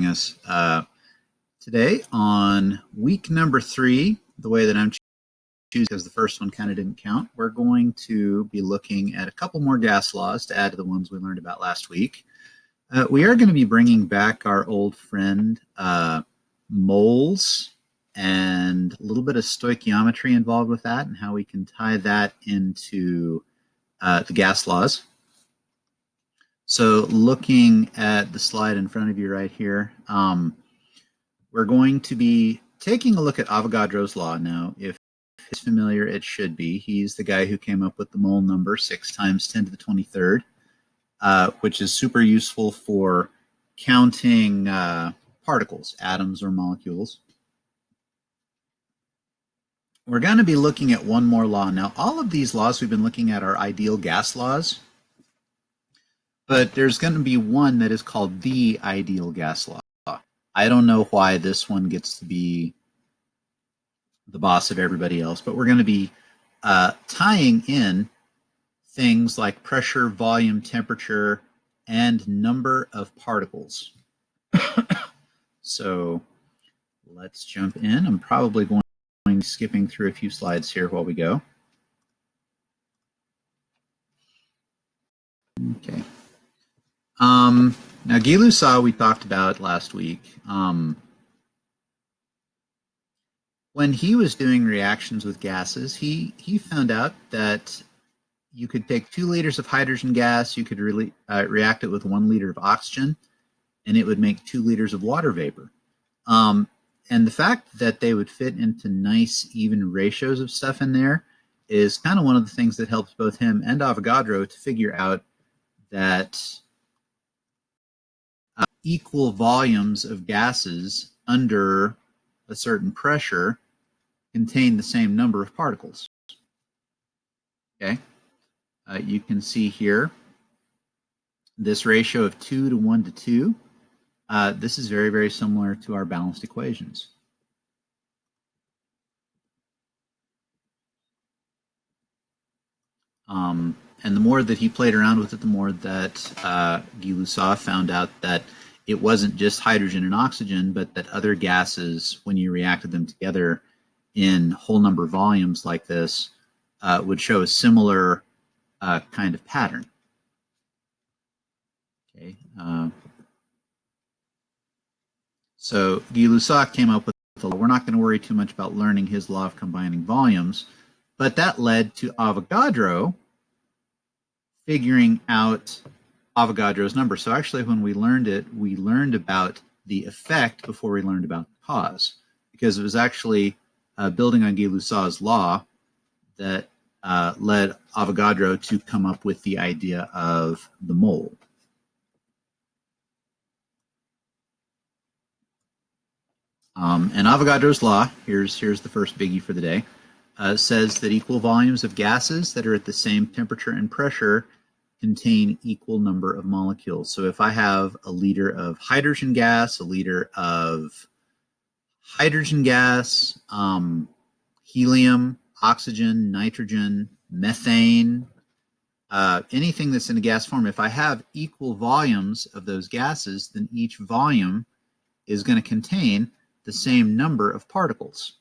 joining us today on week number 3. The way that I'm choosing, because the first one kind of didn't count, we're going to be looking at a couple more gas laws to add to the ones we learned about last week. We are going to be bringing back our old friend moles and a little bit of stoichiometry involved with that and how we can tie that into the gas laws. So looking at the slide in front of you right here, we're going to be taking a look at Avogadro's law. Now, if it's familiar, it should be. He's the guy who came up with the mole number 6 times 10 to the 23rd, which is super useful for counting particles, atoms or molecules. We're going to be looking at one more law. Now, all of these laws we've been looking at are ideal gas laws, but there's going to be one that is called the ideal gas law. I don't know why this one gets to be the boss of everybody else, but we're going to be tying in things like pressure, volume, temperature, and number of particles. So let's jump in. I'm probably going skipping through a few slides here while we go. Okay. Now, Gay-Lussac we talked about last week. When he was doing reactions with gases, he found out that you could take 2 liters of hydrogen gas, you could react it with 1 liter of oxygen, and it would make 2 liters of water vapor. And the fact that they would fit into nice, even ratios of stuff in there is kind of one of the things that helps both him and Avogadro to figure out that equal volumes of gases under a certain pressure contain the same number of particles. Okay, you can see here this ratio of 2 to 1 to 2. This is very, very similar to our balanced equations. And the more that he played around with it, the more that Gay-Lussac found out that it wasn't just hydrogen and oxygen, but that other gases, when you reacted them together in whole number volumes like this, would show a similar kind of pattern. Okay. So Gay-Lussac came up with the law. We're not going to worry too much about learning his law of combining volumes, but that led to Avogadro figuring out Avogadro's number. So actually, when we learned it, we learned about the effect before we learned about the cause, because it was actually building on Gay-Lussac's law that led Avogadro to come up with the idea of the mole. And Avogadro's law, here's the first biggie for the day, says that equal volumes of gases that are at the same temperature and pressure contain equal number of molecules. So if I have a liter of hydrogen gas, a liter of hydrogen gas, helium, oxygen, nitrogen, methane, anything that's in a gas form, if I have equal volumes of those gases, then each volume is going to contain the same number of particles.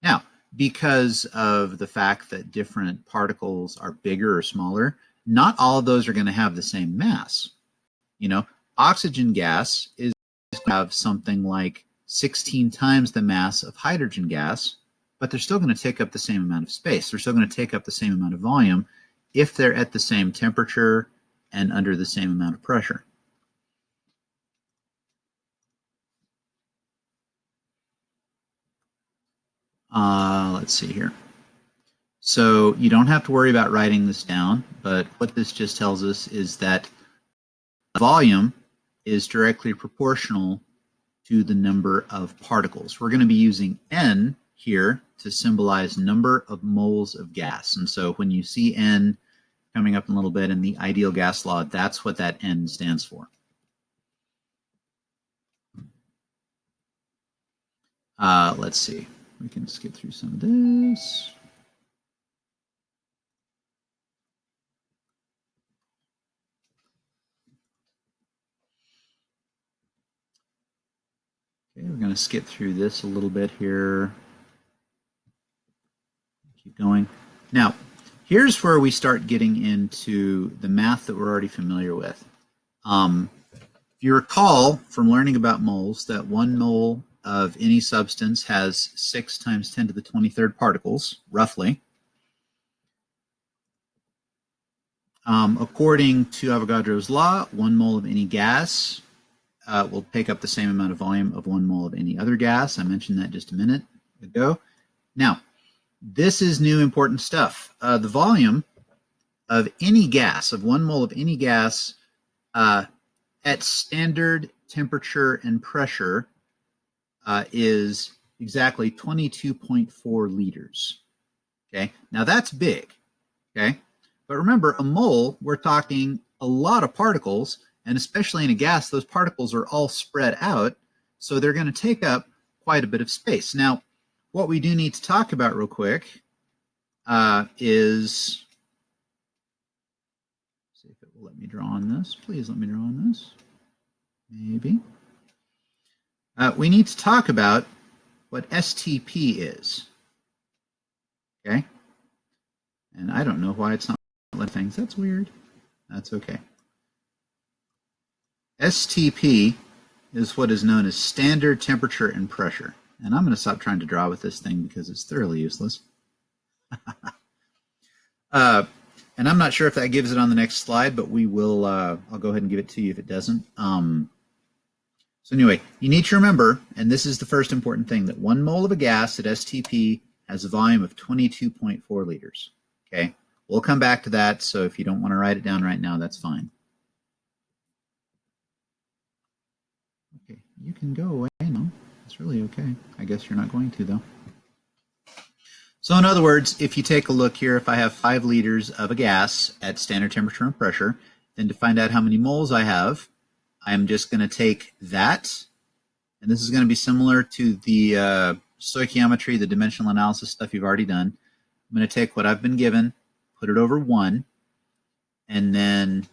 Now, because of the fact that different particles are bigger or smaller, not all of those are going to have the same mass. You know, oxygen gas is going to have something like 16 times the mass of hydrogen gas, but they're still going to take up the same amount of space. They're still going to take up the same amount of volume if they're at the same temperature and under the same amount of pressure. Let's see here. So you don't have to worry about writing this down, but what this just tells us is that volume is directly proportional to the number of particles. We're going to be using N here to symbolize number of moles of gas. And so when you see N coming up in a little bit in the ideal gas law, that's what that N stands for. Let's see. We can skip through some of this. Okay, we're going to skip through this a little bit here. Keep going. Now, here's where we start getting into the math that we're already familiar with. If you recall from learning about moles that 1 mole of any substance has 6 times 10 to the 23rd particles, roughly. According to Avogadro's law, 1 mole of any gas will take up the same amount of volume of 1 mole of any other gas. I mentioned that just a minute ago. Now, this is new important stuff. The volume of any gas, of 1 mole of any gas at standard temperature and pressure is exactly 22.4 liters. Okay, now that's big. Okay, but remember, a mole, we're talking a lot of particles, and especially in a gas, those particles are all spread out, so they're going to take up quite a bit of space. Now, what we do need to talk about real quick is, see if it will let me draw on this. Please let me draw on this. Maybe. We need to talk about what STP is. Okay? And I don't know why it's not letting things. That's weird. That's okay. STP is what is known as standard temperature and pressure. And I'm going to stop trying to draw with this thing because it's thoroughly useless. And I'm not sure if that gives it on the next slide, but we will. I'll go ahead and give it to you if it doesn't. So anyway, you need to remember, and this is the first important thing, that 1 mole of a gas at STP has a volume of 22.4 liters. Okay, we'll come back to that, so if you don't want to write it down right now, that's fine. Okay, you can go away now. It's really okay. I guess you're not going to, though. So in other words, if you take a look here, if I have 5 liters of a gas at standard temperature and pressure, then to find out how many moles I have, I'm just going to take that, and this is going to be similar to the stoichiometry, the dimensional analysis stuff you've already done. I'm going to take what I've been given, put it over 1, and then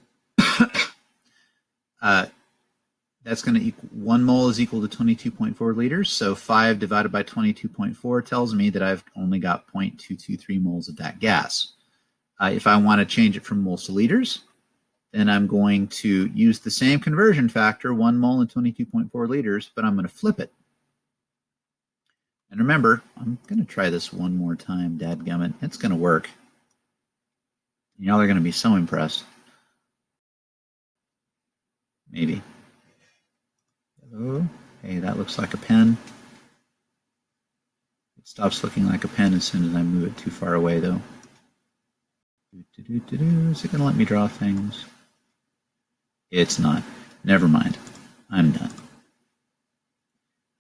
that's going to equal 1 mole is equal to 22.4 liters. So 5 divided by 22.4 tells me that I've only got 0.223 moles of that gas. If I want to change it from moles to liters, then I'm going to use the same conversion factor, 1 mole and 22.4 liters, but I'm going to flip it. And remember, I'm going to try this one more time, dadgummit. It's going to work. Y'all are going to be so impressed. Maybe. Hello? Hey, that looks like a pen. It stops looking like a pen as soon as I move it too far away, though. Is it going to let me draw things? It's not. Never mind. I'm done.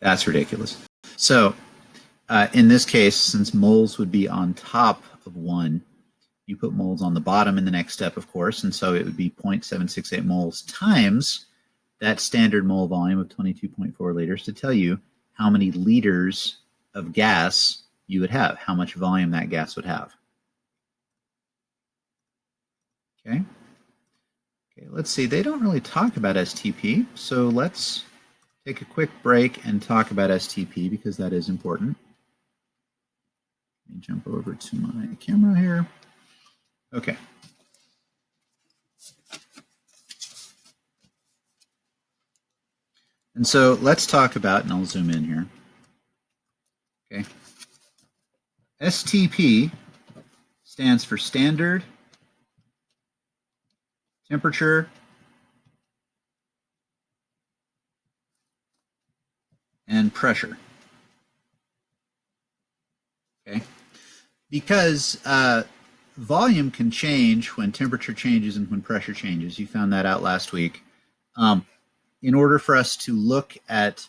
That's ridiculous. So, in this case, since moles would be on top of 1, you put moles on the bottom in the next step, of course, and so it would be 0.768 moles times that standard mole volume of 22.4 liters to tell you how many liters of gas you would have, how much volume that gas would have. Okay. Okay, let's see. They don't really talk about STP, so let's take a quick break and talk about STP because that is important. Let me jump over to my camera here. Okay. And so let's talk about, and I'll zoom in here. Okay. STP stands for standard temperature and pressure. Okay. Because volume can change when temperature changes and when pressure changes. You found that out last week. In order for us to look at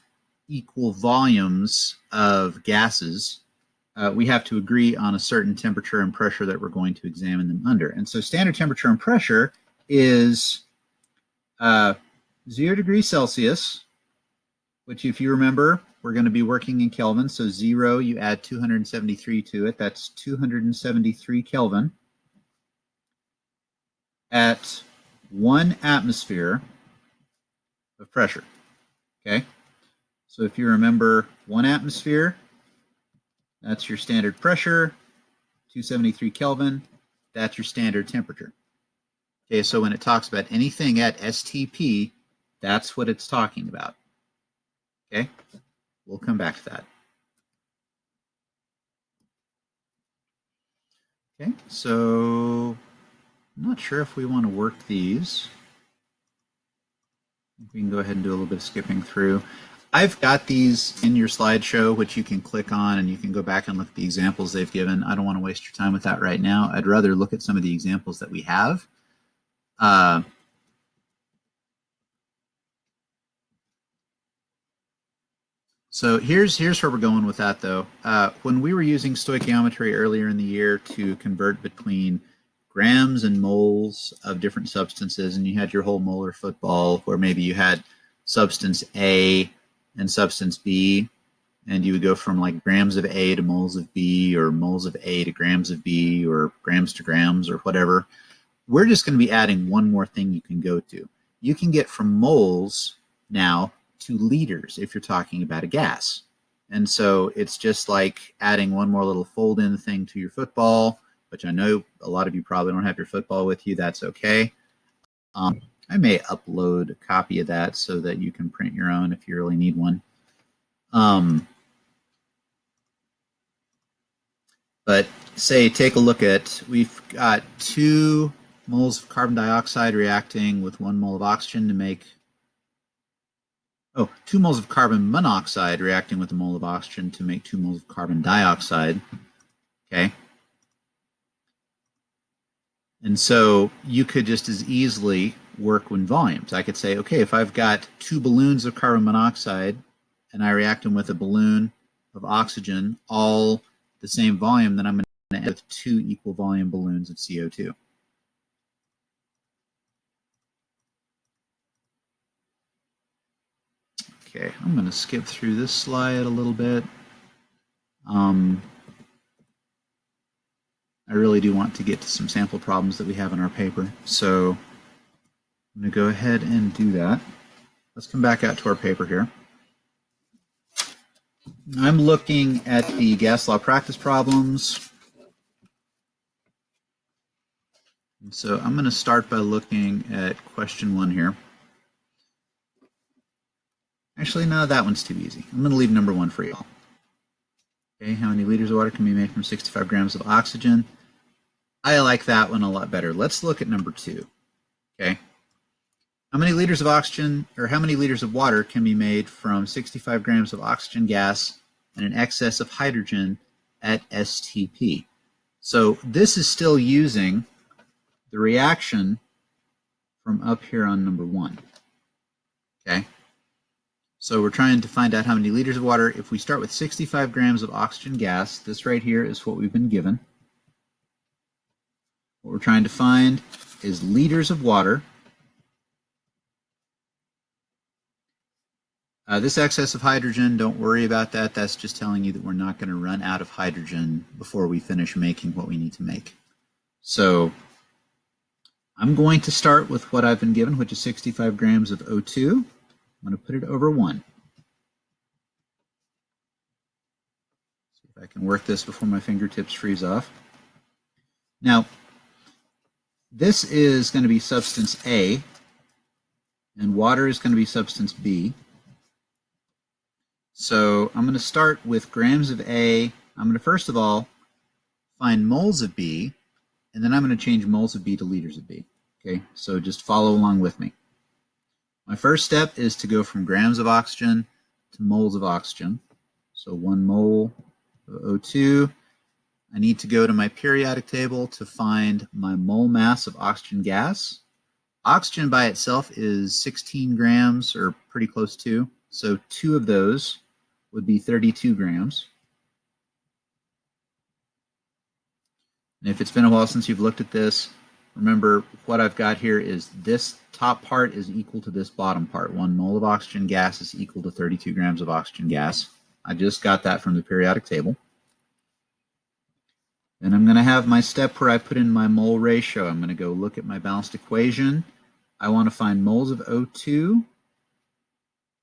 equal volumes of gases, we have to agree on a certain temperature and pressure that we're going to examine them under. And so standard temperature and pressure is 0 degrees Celsius, which if you remember, we're going to be working in Kelvin. So 0, you add 273 to it. That's 273 Kelvin at 1 atmosphere of pressure. Okay? So if you remember 1 atmosphere, that's your standard pressure, 273 Kelvin, that's your standard temperature. Okay, so when it talks about anything at STP, that's what it's talking about. Okay, we'll come back to that. Okay, so I'm not sure if we want to work these. We can go ahead and do a little bit of skipping through. I've got these in your slideshow, which you can click on and you can go back and look at the examples they've given. I don't want to waste your time with that right now. I'd rather look at some of the examples that we have. So here's where we're going with that, though. When we were using stoichiometry earlier in the year to convert between grams and moles of different substances, and you had your whole molar football where maybe you had substance A and substance B, and you would go from like grams of A to moles of B, or moles of A to grams of B, or grams to grams, or whatever. We're just going to be adding one more thing you can go to. You can get from moles now to liters if you're talking about a gas. And so it's just like adding one more little fold-in thing to your football, which I know a lot of you probably don't have your football with you. That's okay. I may upload a copy of that so that you can print your own if you really need one. But say, take a look at, we've got 2 moles of carbon dioxide reacting with 1 mole of oxygen to make, 2 moles of carbon monoxide reacting with a mole of oxygen to make 2 moles of carbon dioxide. Okay. And so you could just as easily work with volumes. I could say, okay, if I've got 2 balloons of carbon monoxide and I react them with a balloon of oxygen, all the same volume, then I'm going to end with 2 equal volume balloons of CO2. Okay, I'm going to skip through this slide a little bit. I really do want to get to some sample problems that we have in our paper, so I'm going to go ahead and do that. Let's come back out to our paper here. I'm looking at the gas law practice problems. And so I'm going to start by looking at question 1 here. Actually, no, that one's too easy. I'm going to leave number 1 for y'all. Okay, how many liters of water can be made from 65 grams of oxygen? I like that one a lot better. Let's look at number 2. Okay. How many liters of oxygen, or how many liters of water can be made from 65 grams of oxygen gas and an excess of hydrogen at STP? So this is still using the reaction from up here on number 1. Okay. So we're trying to find out how many liters of water. If we start with 65 grams of oxygen gas, this right here is what we've been given. What we're trying to find is liters of water. This excess of hydrogen, don't worry about that. That's just telling you that we're not going to run out of hydrogen before we finish making what we need to make. So I'm going to start with what I've been given, which is 65 grams of O2. I'm going to put it over 1. See if I can work this before my fingertips freeze off. Now, this is going to be substance A, and water is going to be substance B. So I'm going to start with grams of A. I'm going to first of all find moles of B, and then I'm going to change moles of B to liters of B. Okay, so just follow along with me. My first step is to go from grams of oxygen to moles of oxygen. So 1 mole of O2. I need to go to my periodic table to find my mole mass of oxygen gas. Oxygen by itself is 16 grams, or pretty close to. So 2 of those would be 32 grams. And if it's been a while since you've looked at this, remember what I've got here is this top part is equal to this bottom part. 1 mole of oxygen gas is equal to 32 grams of oxygen gas. I just got that from the periodic table. Then I'm going to have my step where I put in my mole ratio. I'm going to go look at my balanced equation. I want to find moles of O2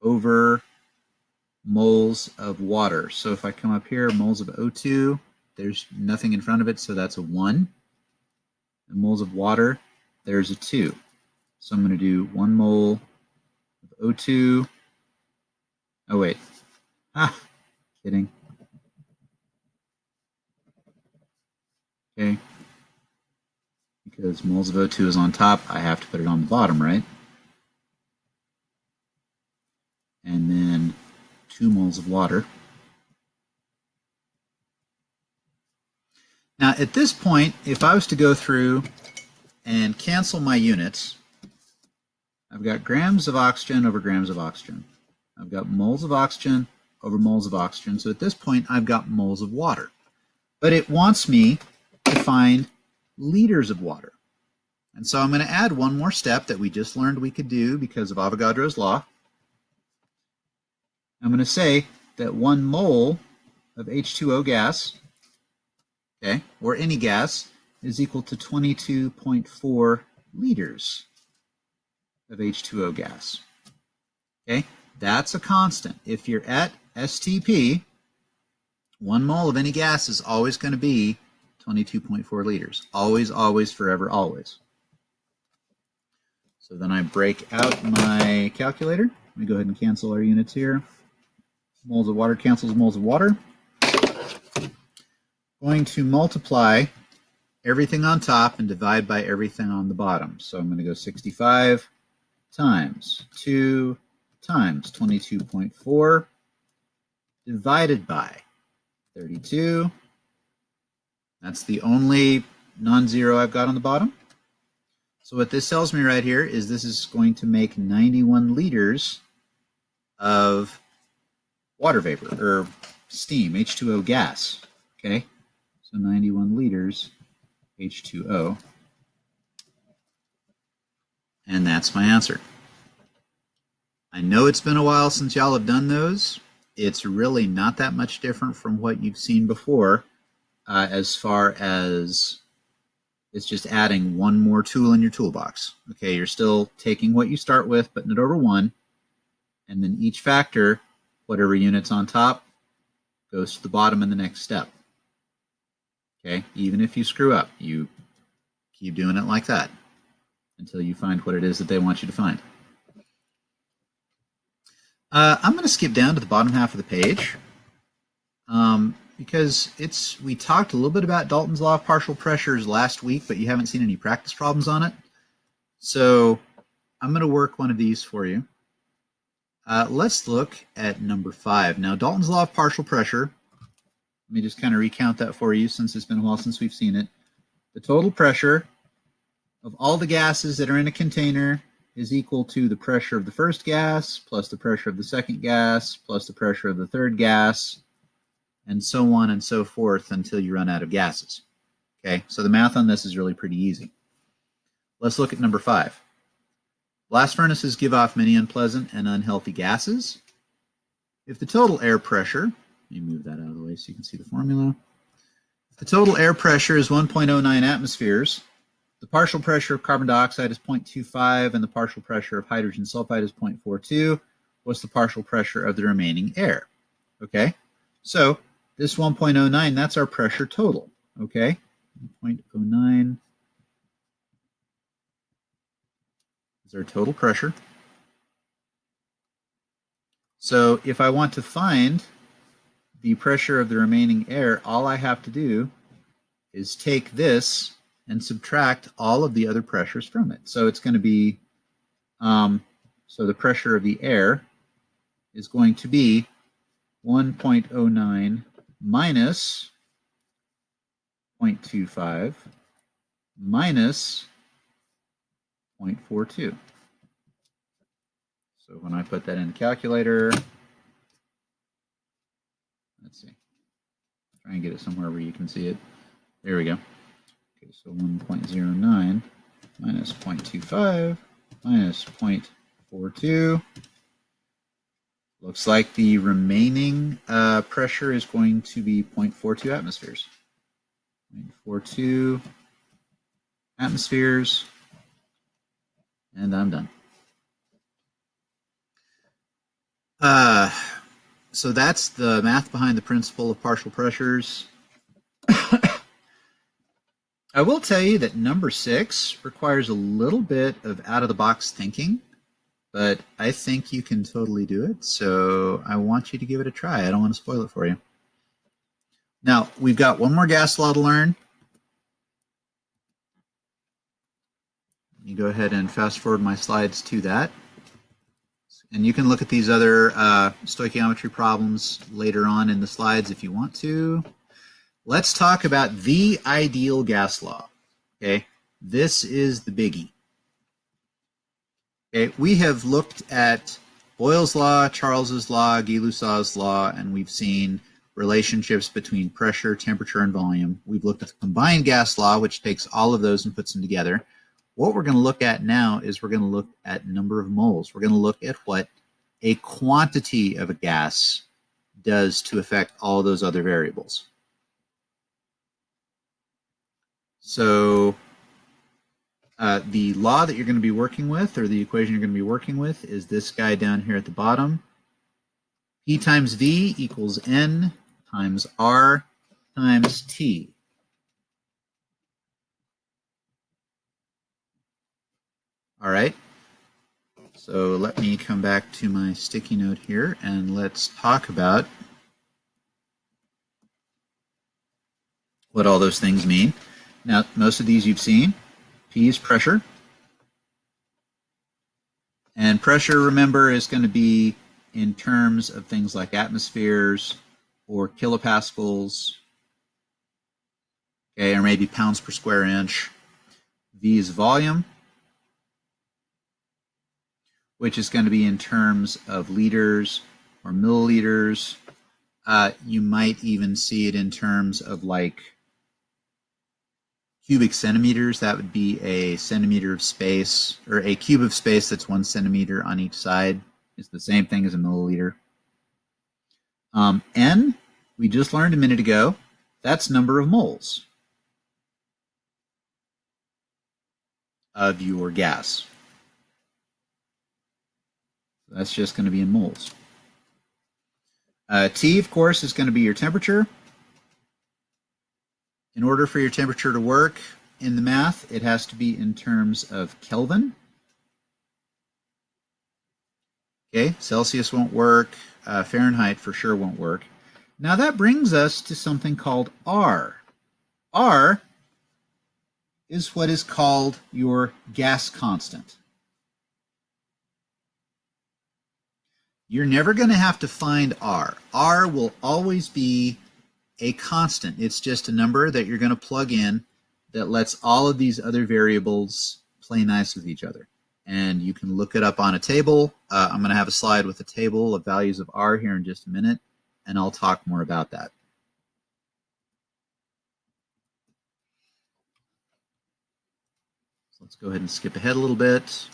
over moles of water. So if I come up here, moles of O2, there's nothing in front of it, so that's a 1. And moles of water, there's a 2. So I'm going to do 1 mole of O2. Oh, wait. Kidding. Okay. Because moles of O2 is on top, I have to put it on the bottom, right? And then 2 moles of water. Now, at this point, if I was to go through and cancel my units, I've got grams of oxygen over grams of oxygen. I've got moles of oxygen over moles of oxygen. So at this point, I've got moles of water. But it wants me to find liters of water. And so I'm going to add one more step that we just learned we could do because of Avogadro's law. I'm going to say that 1 mole of H2O gas, okay, or any gas, is equal to 22.4 liters of H2O gas. Okay, that's a constant. If you're at STP, 1 mole of any gas is always going to be 22.4 liters. Always, always, forever, always. So then I break out my calculator. Let me go ahead and cancel our units here. Moles of water cancels moles of water. Going to multiply everything on top and divide by everything on the bottom. So I'm going to go 65 times 2 times 22.4 divided by 32. That's the only non-zero I've got on the bottom. So what this tells me right here is this is going to make 91 liters of water vapor, or steam, H2O gas, okay? So 91 liters H2O. And that's my answer. I know it's been a while since y'all have done those. It's really not that much different from what you've seen before, as far as it's just adding one more tool in your toolbox. Okay, you're still taking what you start with, putting it over 1, and then each factor, whatever unit's on top, goes to the bottom in the next step. Okay, even if you screw up, you keep doing it like that until you find what it is that they want you to find. I'm going to skip down to the bottom half of the page because we talked a little bit about Dalton's law of partial pressures last week, but you haven't seen any practice problems on it. So I'm going to work one of these for you. Let's look at number 5. Now, Dalton's law of partial pressure, let me just kind of recount that for you since it's been a while since we've seen it. The total pressure of all the gases that are in a container is equal to the pressure of the first gas plus the pressure of the second gas plus the pressure of the third gas, and so on and so forth until you run out of gases. Okay, so the math on this is really pretty easy. Let's look at number 5. Blast furnaces give off many unpleasant and unhealthy gases. If the total air pressure, let me move that out of the way so you can see the formula. If the total air pressure is 1.09 atmospheres, the partial pressure of carbon dioxide is 0.25 and the partial pressure of hydrogen sulfide is 0.42. What's the partial pressure of the remaining air? Okay, so this 1.09, that's our pressure total. Okay, 1.09 is our total pressure. So if I want to find the pressure of the remaining air, all I have to do is take this and subtract all of the other pressures from it. So it's going to be, so the pressure of the air is going to be 1.09 minus 0.25 minus 0.42. So when I put that in the calculator, let's see, try and get it somewhere where you can see it. There we go. Okay, so 1.09 minus 0.25 minus 0.42. Looks like the remaining pressure is going to be 0.42 atmospheres. 0.42 atmospheres, and I'm done. so that's the math behind the principle of partial pressures. I will tell you that number 6 requires a little bit of out-of-the-box thinking, but I think you can totally do it, so I want you to give it a try. I don't want to spoil it for you. Now, we've got one more gas law to learn. You go ahead and fast forward my slides to that. And you can look at these other stoichiometry problems later on in the slides if you want to. Let's talk about the ideal gas law. Okay, this is the biggie. Okay, we have looked at Boyle's law, Charles's law, Gay-Lussac's law, and we've seen relationships between pressure, temperature, and volume. We've looked at the combined gas law, which takes all of those and puts them together. What we're going to look at now is we're going to look at number of moles. We're going to look at what a quantity of a gas does to affect all those other variables. So the law that you're going to be working with, or the equation you're going to be working with, is this guy down here at the bottom. P times V equals N times R times T. All right. So let me come back to my sticky note here and let's talk about what all those things mean. Now, most of these you've seen. P is pressure. And pressure, remember, is going to be in terms of things like atmospheres or kilopascals, okay, or maybe pounds per square inch. V is volume, which is going to be in terms of liters or milliliters. You might even see it in terms of like cubic centimeters. That would be a centimeter of space, or a cube of space that's 1 centimeter on each side. It's the same thing as a milliliter. N, we just learned a minute ago, that's number of moles of your gas. That's just going to be in moles. T, of course, is going to be your temperature. In order for your temperature to work in the math, it has to be in terms of Kelvin. Okay, Celsius won't work. Fahrenheit for sure won't work. Now that brings us to something called R. R is what is called your gas constant. You're never going to have to find R. R will always be a constant. It's just a number that you're going to plug in that lets all of these other variables play nice with each other. And you can look it up on a table. I'm going to have a slide with a table of values of R here in just a minute, and I'll talk more about that. So let's go ahead and skip ahead a little bit.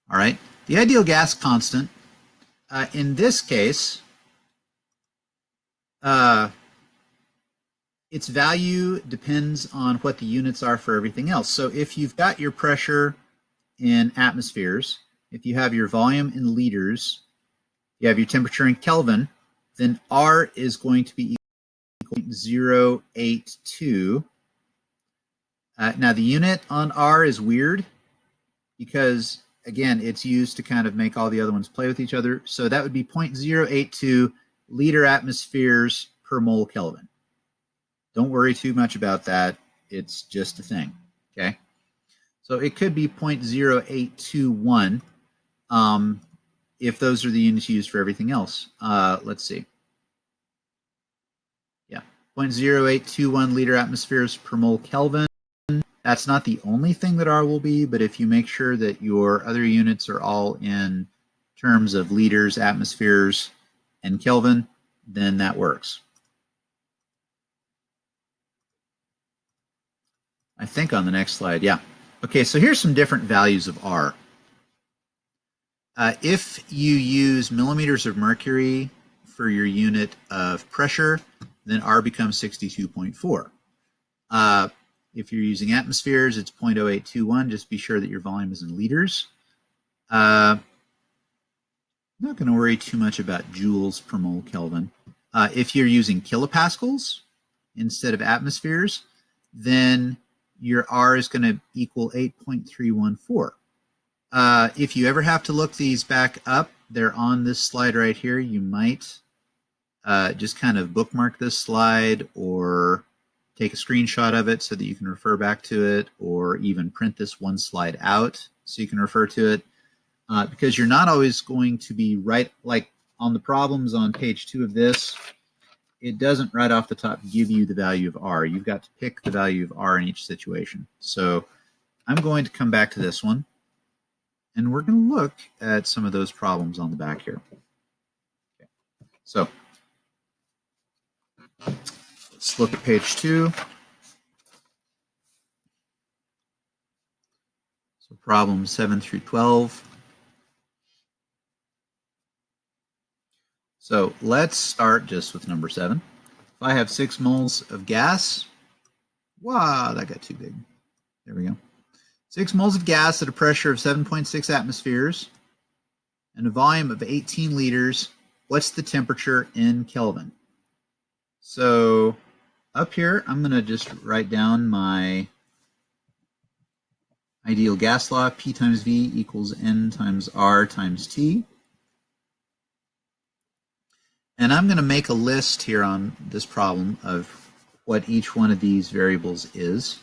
All right, the ideal gas constant, in this case, its value depends on what the units are for everything else. So if you've got your pressure in atmospheres, if you have your volume in liters, you have your temperature in Kelvin, then R is going to be equal to 0.082. Now the unit on R is weird because, again, it's used to kind of make all the other ones play with each other. So that would be 0.082 liter atmospheres per mole Kelvin. Don't worry too much about that. It's just a thing, okay? So it could be 0.0821 if those are the units used for everything else. Let's see. Yeah, 0.0821 liter atmospheres per mole Kelvin. That's not the only thing that R will be, but if you make sure that your other units are all in terms of liters, atmospheres, and Kelvin, then that works. I think on the next slide, yeah. Okay, so here's some different values of R. If you use millimeters of mercury for your unit of pressure, then R becomes 62.4. If you're using atmospheres, it's 0.0821. Just be sure that your volume is in liters. I'm not going to worry too much about joules per mole Kelvin. If you're using kilopascals instead of atmospheres, then your R is going to equal 8.314. If you ever have to look these back up, they're on this slide right here. You might just kind of bookmark this slide or take a screenshot of it so that you can refer back to it, or even print this one slide out so you can refer to it. Because you're not always going to be right, like on the problems on page 2 of this, it doesn't right off the top give you the value of R. You've got to pick the value of R in each situation. So I'm going to come back to this one, and we're going to look at some of those problems on the back here. Okay. So let's look at page 2. So problems 7 through 12. So let's start just with number 7. If I have 6 moles of gas, wow, that got too big. There we go. 6 moles of gas at a pressure of 7.6 atmospheres and a volume of 18 liters. What's the temperature in Kelvin? So up here, I'm going to just write down my ideal gas law. P times V equals N times R times T. And I'm going to make a list here on this problem of what each one of these variables is.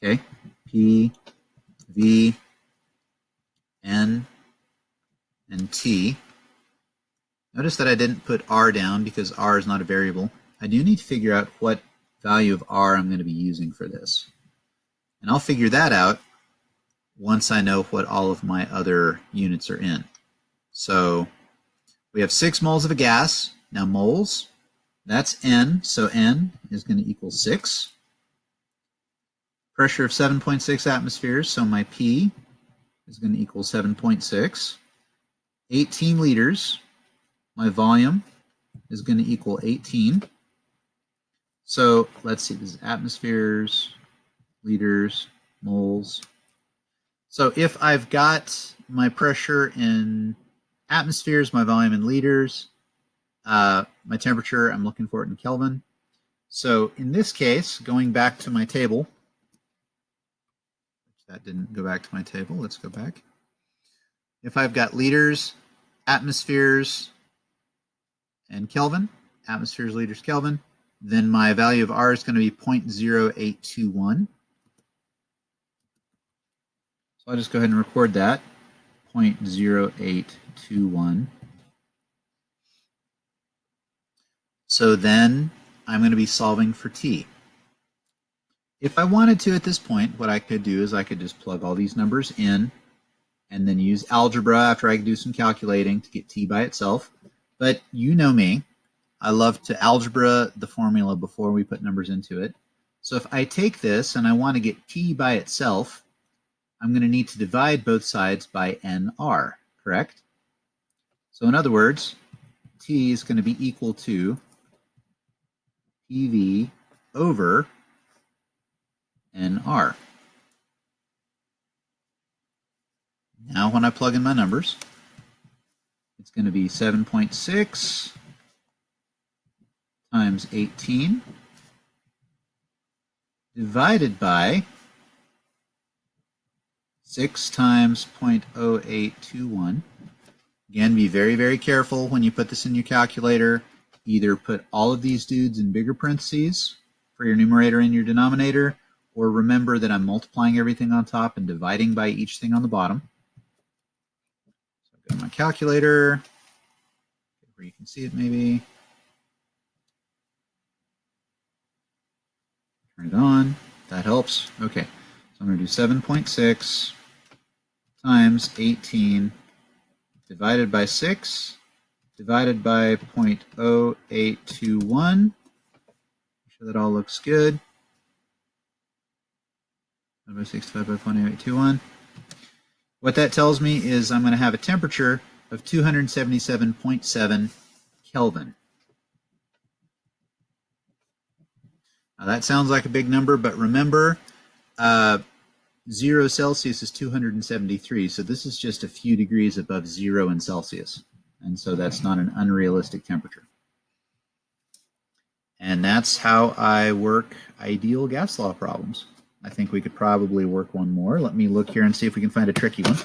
Okay, P, V, N, and T. Notice that I didn't put R down because R is not a variable. I do need to figure out what value of R I'm going to be using for this. And I'll figure that out once I know what all of my other units are in. So we have 6 moles of a gas. Now moles, that's N, so N is going to equal 6. Pressure of 7.6 atmospheres, so my P is going to equal 7.6. 18 liters, my volume is going to equal 18. So let's see, this is atmospheres, liters, moles. So if I've got my pressure in atmospheres, my volume in liters, my temperature, I'm looking for it in Kelvin. So in this case, going back to my table, that didn't go back to my table, let's go back. If I've got liters, atmospheres, and Kelvin, atmospheres, liters, Kelvin, then my value of R is going to be 0.0821. So I'll just go ahead and record that, 0.0821. So then I'm going to be solving for T. If I wanted to at this point, what I could do is I could just plug all these numbers in and then use algebra after I do some calculating to get T by itself. But you know me, I love to algebra the formula before we put numbers into it. So if I take this and I want to get T by itself, I'm going to need to divide both sides by NR, correct? So in other words, T is going to be equal to PV over NR. Now when I plug in my numbers, it's going to be 7.6 times 18 divided by 6 times 0.0821. Again, be very, very careful when you put this in your calculator. Either put all of these dudes in bigger parentheses for your numerator and your denominator, or remember that I'm multiplying everything on top and dividing by each thing on the bottom. So I've got my calculator, where you can see it maybe. Turn it on. That helps. Okay, so I'm going to do 7.6 times 18 divided by 6 divided by 0.0821. Make sure that all looks good. Divided by 6 divided by 0.0821. What that tells me is I'm going to have a temperature of 277.7 Kelvin. Now that sounds like a big number, but remember, 0 Celsius is 273, so this is just a few degrees above 0 in Celsius. And so that's not an unrealistic temperature. And that's how I work ideal gas law problems. I think we could probably work one more. Let me look here and see if we can find a tricky one.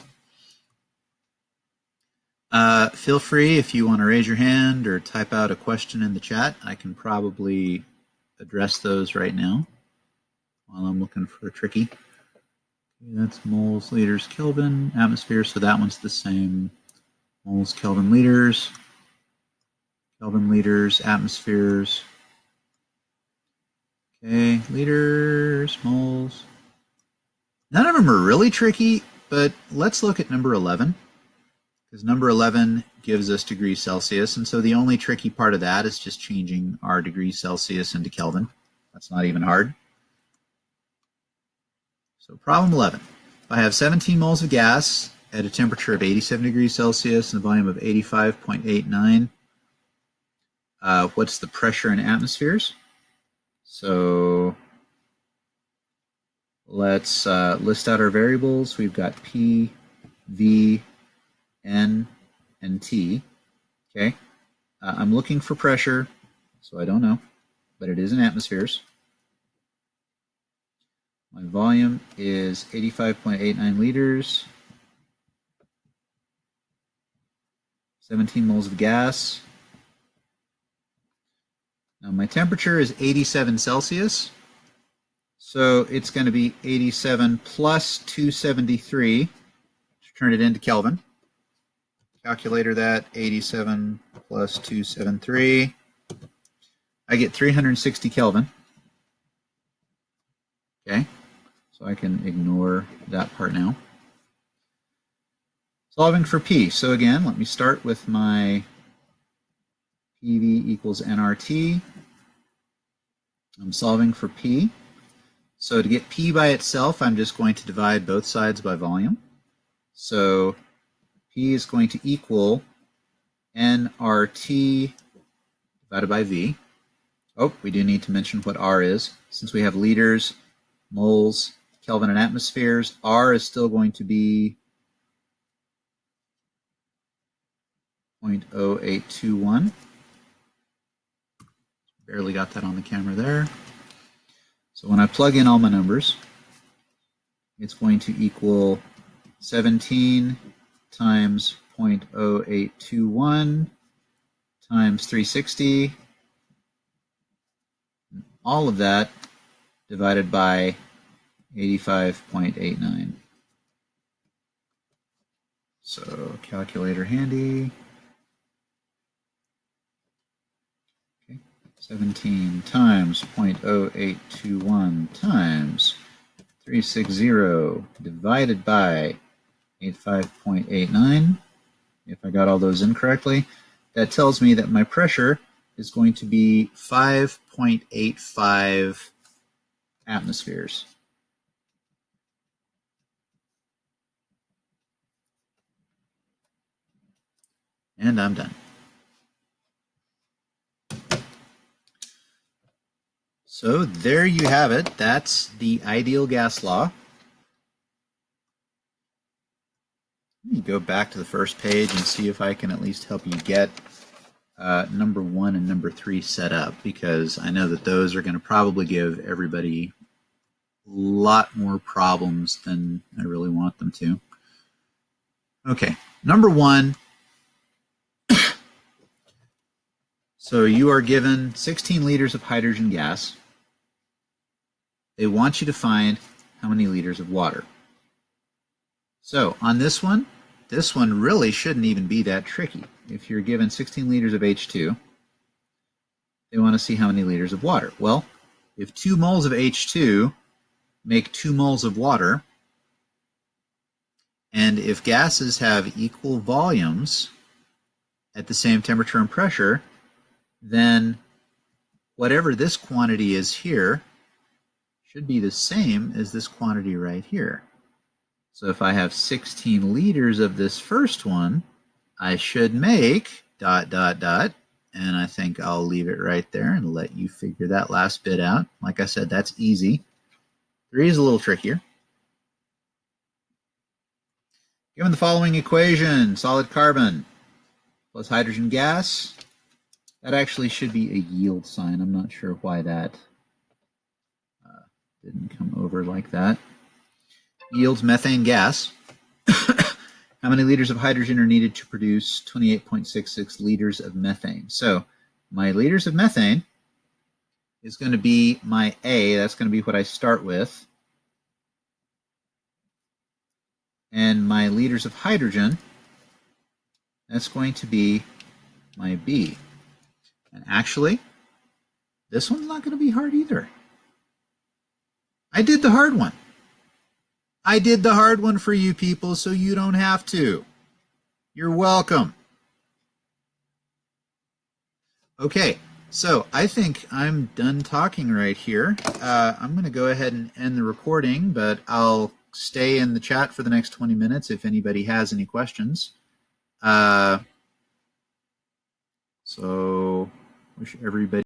Feel free if you want to raise your hand or type out a question in the chat. I can probably address those right now while I'm looking for a tricky. Okay, that's moles, liters, Kelvin, atmosphere, so that one's the same. Moles, Kelvin, liters, atmospheres. Okay, liters, moles. None of them are really tricky, but let's look at number 11, because number 11 gives us degrees Celsius, and so the only tricky part of that is just changing our degrees Celsius into Kelvin. That's not even hard. So problem 11. If I have 17 moles of gas at a temperature of 87 degrees Celsius and a volume of 85.89, what's the pressure in atmospheres? So let's list out our variables. We've got P, V, N, and T. Okay, I'm looking for pressure, so I don't know, but it is in atmospheres. My volume is 85.89 liters, 17 moles of gas. Now my temperature is 87 Celsius, so it's going to be 87 plus 273 to turn it into Kelvin. Calculator that, 87 plus 273. I get 360 Kelvin. Okay, so I can ignore that part now. Solving for P. So again, let me start with my PV equals nRT. I'm solving for P. So to get P by itself, I'm just going to divide both sides by volume. So P is going to equal nRT divided by V. Oh, we do need to mention what R is. Since we have liters, moles, Kelvin, and atmospheres, R is still going to be 0.0821. Barely got that on the camera there. So when I plug in all my numbers, it's going to equal 17 times 0.0821 times 360. All of that divided by 85.89. So calculator handy. 17 times 0.0821 times 360 divided by 85.89. If I got all those in correctly, that tells me that my pressure is going to be 5.85 atmospheres. And I'm done. So there you have it. That's the ideal gas law. Let me go back to the first page and see if I can at least help you get number 1 and number 3 set up, because I know that those are going to probably give everybody a lot more problems than I really want them to. Okay, number 1. So you are given 16 liters of hydrogen gas. They want you to find how many liters of water. So on this one really shouldn't even be that tricky. If you're given 16 liters of H2, they want to see how many liters of water. Well, if 2 moles of H2 make 2 moles of water, and if gases have equal volumes at the same temperature and pressure, then whatever this quantity is here should be the same as this quantity right here. So if I have 16 liters of this first one, I should make ... and I think I'll leave it right there and let you figure that last bit out. Like I said, that's easy. 3 is a little trickier. Given the following equation, solid carbon plus hydrogen gas, that actually should be a yield sign. I'm not sure why that didn't come over like that. Yields methane gas. How many liters of hydrogen are needed to produce 28.66 liters of methane? So my liters of methane is going to be my A. That's going to be what I start with. And my liters of hydrogen, that's going to be my B. And actually, this one's not going to be hard either. I did the hard one. I did the hard one for you people so you don't have to. You're welcome. Okay, so I think I'm done talking right here. I'm going to go ahead and end the recording, but I'll stay in the chat for the next 20 minutes if anybody has any questions. So wish everybody